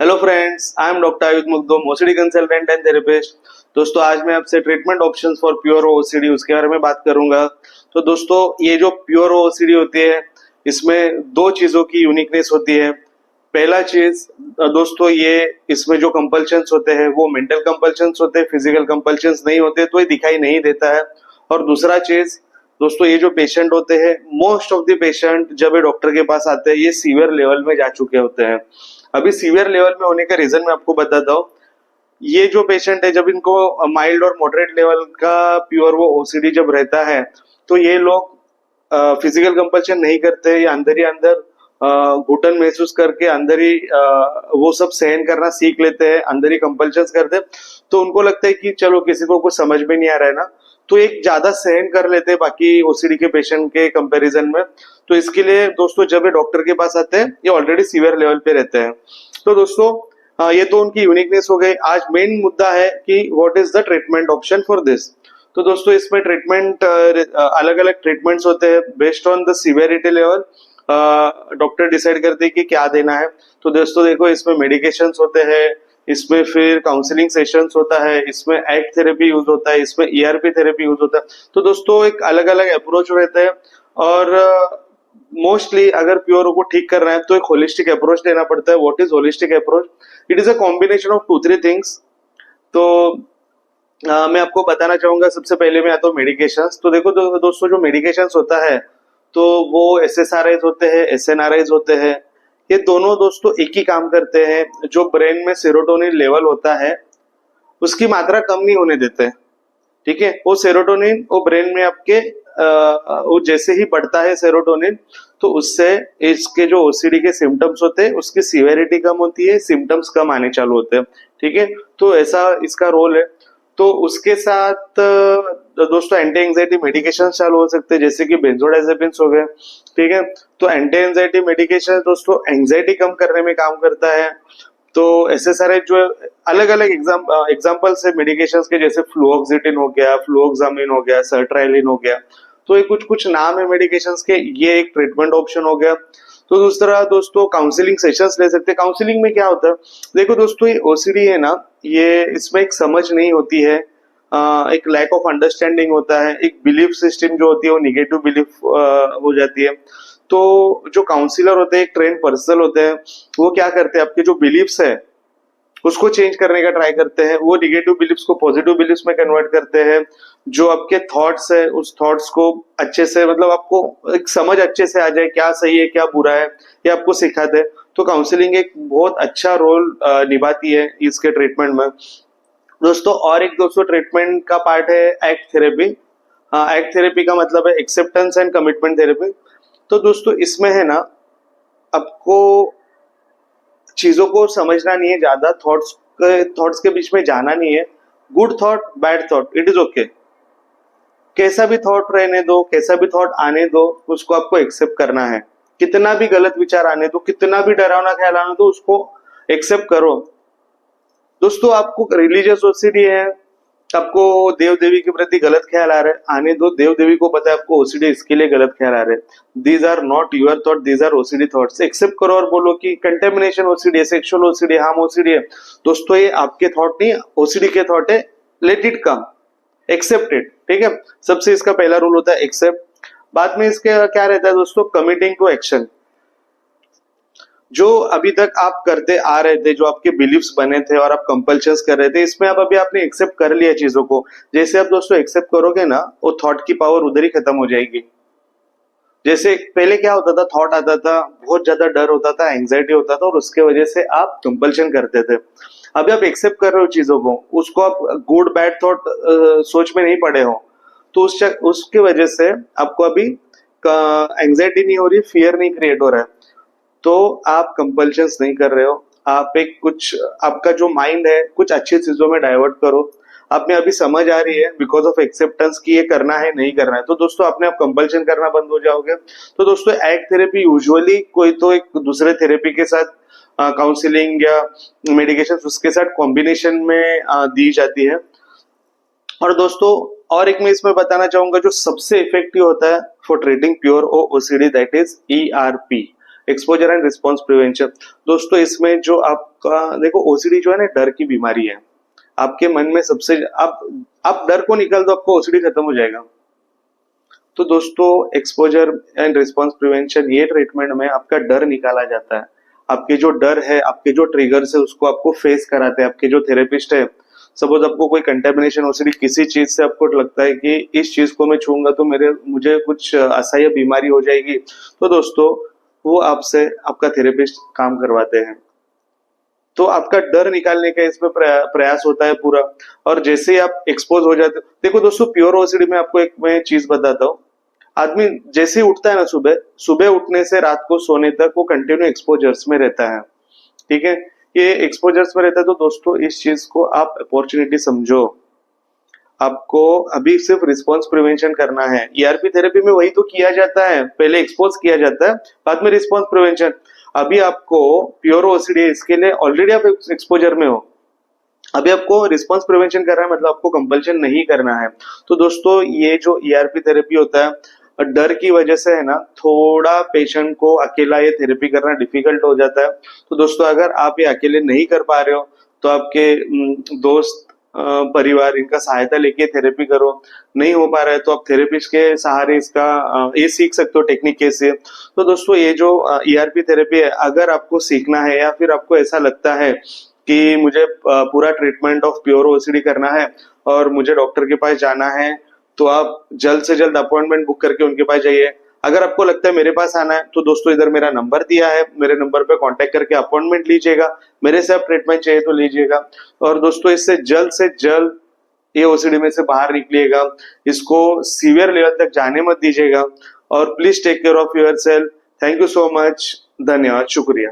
Hello friends, I am doctor आयुध मुग्धम, OCD consultant and therapist. दोस्तों, आज मैं आपसे treatment options for pure OCD उसके बारे में बात करूंगा। तो दोस्तों, ये जो प्योर ओसीडी होती है, इसमें दो चीजों की यूनिकनेस होती है। पहला चीज दोस्तों, ये इसमें जो कंपल्शंस होते हैं वो मेंटल कंपल्शंस होते हैं, फिजिकल कंपल्शंस नहीं होते, तो ये दिखाई नहीं देता है। और दूसरा चीज दोस्तों, ये जो पेशेंट होते हैं, मोस्ट ऑफ द पेशेंट जब ये डॉक्टर के पास आते हैं, ये सीवियर लेवल में जा चुके होते हैं। अभी सीवियर लेवल में होने का रीजन मैं आपको बताता हूँ। ये जो पेशेंट है, जब इनको माइल्ड और मॉडरेट लेवल का प्योर वो ओसीडी जब रहता है, तो ये लोग फिजिकल कंपल्शन नहीं करते, या अंदर ही अंदर घुटन महसूस करके अंदर ही वो सब सहन करना सीख लेते हैं, अंदर ही कंपल्शन करते हैं। तो उनको लगता है कि चलो किसी को कुछ समझ में नहीं आ रहा है ना, तो एक ज्यादा सहन कर लेते हैं बाकी ओसीडी के पेशेंट के कंपैरिजन में। तो इसके लिए दोस्तों, जब ये डॉक्टर के पास आते हैं, ये ऑलरेडी सीवियर लेवल पे रहते हैं। तो दोस्तों, ये तो उनकी यूनिकनेस हो गई। आज मेन मुद्दा है कि what is the treatment option for this. तो दोस्तों, इसमें ट्रीटमेंट अलग अलग ट्रीटमेंट्स होते हैं based on the severity level. Doctor decide करते हैं कि क्या देना है। तो दोस्तों देखो, इसमें मेडिकेशंस होते हैं, इसमें फिर काउंसलिंग सेशंस होता है, इसमें एक्ट थेरेपी यूज होता है, इसमें ईआरपी थेरेपी यूज होता है। तो दोस्तों, एक अलग अलग अप्रोच रहता है। और मोस्टली अगर प्योर को ठीक कर रहे हैं तो एक होलिस्टिक अप्रोच लेना पड़ता है। What is holistic approach? It is a combination of 2-3 things. तो मैं आपको बताना चाहूंगा, सबसे पहले मैं आता हूँ मेडिकेशंस। तो देखो दोस्तों, जो मेडिकेशंस होता है, तो वो एसएसआरआईज होते हैं, एसएनआरआईज होते हैं। ये दोनों दोस्तों एक ही काम करते हैं। जो ब्रेन में सेरोटोनिन लेवल होता है, उसकी मात्रा कम नहीं होने देते। ठीक है, वो सेरोटोनिन वो ब्रेन में आपके वो जैसे ही बढ़ता है सेरोटोनिन, तो उससे इसके जो ओसीडी के सिम्टम्स होते हैं, उसकी सिवियरिटी कम होती है, सिम्टम्स कम आने चालू होते हैं। ठीक है, तो ऐसा इसका रोल है। तो उसके साथ दोस्तों, एंटी एंजाइटी मेडिकेशन चालू हो सकते हैं, जैसे कि बेंजोडाइजेपिन्स हो गए। ठीक है, तो एंटी एंजाइटी मेडिकेशन दोस्तों एंजाइटी कम करने में काम करता है। तो एसएसआरआई जो अलग अलग एग्जाम्पल्स है मेडिकेशंस के, जैसे फ्लुओक्सिटिन हो गया, फ्लुओक्सामिन हो गया, सर्ट्राइलिन हो गया। तो ये कुछ कुछ नाम है मेडिकेशंस के, ये एक ट्रीटमेंट ऑप्शन हो गया। तो दूसरा दोस्तों, काउंसलिंग सेशंस ले सकते हैं। काउंसलिंग में क्या होता है? देखो दोस्तों, ये ओसीडी है ना, ये इसमें एक समझ नहीं होती है, एक लैक ऑफ अंडरस्टैंडिंग होता है, एक बिलीफ सिस्टम जो होती है वो निगेटिव बिलीफ हो जाती है। तो जो काउंसलर होते हैं, एक ट्रेन पर्सन होते हैं, वो क्या करते हैं, आपके जो बिलीफ्स है उसको चेंज करने का ट्राई करते हैं। वो निगेटिव बिलीफ्स को पॉजिटिव बिलीफ्स में कन्वर्ट करते हैं। जो आपके थॉट्स है, उस थॉट्स को अच्छे से, मतलब आपको एक समझ अच्छे से आ जाए, क्या सही है क्या बुरा है, ये आपको सिखाते हैं। तो काउंसलिंग एक बहुत अच्छा रोल निभाती है इसके ट्रीटमेंट में दोस्तों। और एक दोस्तों ट्रीटमेंट का पार्ट है एक्ट थेरेपी। एक्ट थेरेपी का मतलब है एक्सेप्टेंस एंड कमिटमेंट थेरेपी। तो दोस्तों, इसमें है ना, आपको चीजों को समझना नहीं है, ज्यादा थॉट्स के बीच में जाना नहीं है। Good thought, bad thought, it is okay. कैसा भी थॉट रहने दो, कैसा भी थॉट आने दो, उसको आपको एक्सेप्ट करना है। कितना भी गलत विचार आने दो, कितना भी डरावना ख्याल आने दो, उसको एक्सेप्ट करो। दोस्तों, आपको रिलीजियस ओसीडी है, आपको देव देवी के प्रति गलत ख्याल आ रहे हैं, आने दो। देव देवी को पता है आपको ओसीडी इसके लिए गलत ख्याल आ रहे हैं। These are not your thought, these are OCD thoughts. Accept करो और बोलो कि कंटेमिनेशन ओसीडी है, सेक्सुअल ओसीडी, हार्म ओसीडी है। दोस्तों, ये आपके थॉट नहीं, ओसीडी के थॉट है। Let it come, accept it. ठीक है, सबसे इसका पहला रूल होता है एक्सेप्ट। बाद में इसके क्या रहता है दोस्तों? Committing to action. जो अभी तक आप करते आ रहे थे, जो आपके बिलीफ्स बने थे और आप कंपल्शंस कर रहे थे, इसमें आप अभी आपने एक्सेप्ट कर लिया चीजों को। जैसे आप दोस्तों एक्सेप्ट करोगे ना, वो थॉट की पावर उधर ही खत्म हो जाएगी। जैसे पहले क्या होता था, थॉट आता था, बहुत ज्यादा डर होता था, एंजाइटी होता था, और उसके वजह से आप कंपल्शन करते थे। अभी आप एक्सेप्ट कर रहे हो चीजों को, उसको आप गुड बैड थॉट सोच में नहीं पड़े हो, तो उसके वजह से आपको अभी एंजाइटी नहीं हो रही, फियर नहीं क्रिएट हो रहा है। तो आप कंपल्शंस नहीं कर रहे हो, आप एक कुछ आपका जो माइंड है कुछ अच्छी चीजों में डाइवर्ट करो। आपने अभी समझ आ रही है बिकॉज ऑफ एक्सेप्टेंस की ये करना है नहीं करना है, तो दोस्तों आपने आप कंपल्शन करना बंद हो जाओगे। तो दोस्तों, एक्ट थेरेपी यूजुअली कोई तो एक दूसरे थेरेपी के साथ, काउंसलिंग या मेडिकेशन, उसके साथ कॉम्बिनेशन में दी जाती है। और दोस्तों, और एक मैं इसमें बताना चाहूंगा, जो सबसे इफेक्टिव होता है for treating pure OCD, that is ERP. Exposure and response prevention. दोस्तों इसमें जो आपका देखो ओसीडी जो है ना डर की बीमारी है। आपके मन में सबसे आप डर को निकाल दो आपको ओसीडी खत्म हो जाएगा। तो दोस्तों एक्सपोजर एंड रिस्पॉन्स प्रिवेंशन ये ट्रीटमेंट में आपका डर निकाला जाता है। आपके जो डर है, आपके जो ट्रिगर्स है उसको आपको फेस कराते हैं। आपके जो थेरेपिस्ट है, सपोज आपको कोई कंटेमिनेशन ओसीडी किसी चीज से आपको लगता है कि इस चीज को मैं छूंगा तो मुझे कुछ असह्य बीमारी हो जाएगी, तो दोस्तों वो आपसे आपका थेरेपिस्ट काम करवाते हैं। तो आपका डर निकालने का इसमें प्रयास होता है पूरा। और जैसे ही आप एक्सपोज हो जाते, देखो दोस्तों प्योर ओसीडी में आपको एक मैं चीज बताता हूँ। आदमी जैसे ही उठता है ना सुबह सुबह उठने से रात को सोने तक वो कंटिन्यू एक्सपोजर्स में रहता है। ठीक है, ये एक्सपोजर्स में रहता है। तो दोस्तों इस चीज को आप अपॉर्चुनिटी समझो। आपको अभी सिर्फ रिस्पॉन्स प्रिवेंशन करना है। ईआरपी थेरेपी में वही तो किया जाता है, पहले एक्सपोज किया जाता है बाद में रिस्पॉन्स प्रिवेंशन। अभी आपको प्योर ओसीडी इसके लिए ऑलरेडी आप एक्सपोजर में हो, अभी आपको रिस्पॉन्स प्रिवेंशन करना है, मतलब आपको कंपल्शन नहीं करना है। तो दोस्तों ये जो ईआरपी थेरेपी होता है डर की वजह से है ना थोड़ा पेशेंट को अकेला ये थेरेपी करना डिफिकल्ट हो जाता है। तो दोस्तों अगर आप ये अकेले नहीं कर पा रहे हो तो आपके दोस्त परिवार इनका सहायता लेके थेरेपी करो। नहीं हो पा रहा है तो आप थेरेपिस्ट के सहारे इसका ये सीख सकते हो टेक्निक कैसे। तो दोस्तों ये जो ईआरपी थेरेपी है, अगर आपको सीखना है या फिर आपको ऐसा लगता है कि मुझे पूरा ट्रीटमेंट ऑफ प्योर ओसीडी करना है और मुझे डॉक्टर के पास जाना है, तो आप जल्द से जल्द अपॉइंटमेंट बुक करके उनके पास जाइए। अगर आपको लगता है मेरे पास आना है तो दोस्तों इधर मेरा नंबर दिया है, मेरे नंबर पे कांटेक्ट करके अपॉइंटमेंट लीजिएगा। मेरे से आप ट्रीटमेंट चाहिए तो लीजिएगा। और दोस्तों इससे से जल्द ये ओसीडी में से बाहर निकलिएगा। इसको सीवियर लेवल तक जाने मत दीजिएगा। और please take care of yourself. Thank you so much. धन्यवाद, शुक्रिया।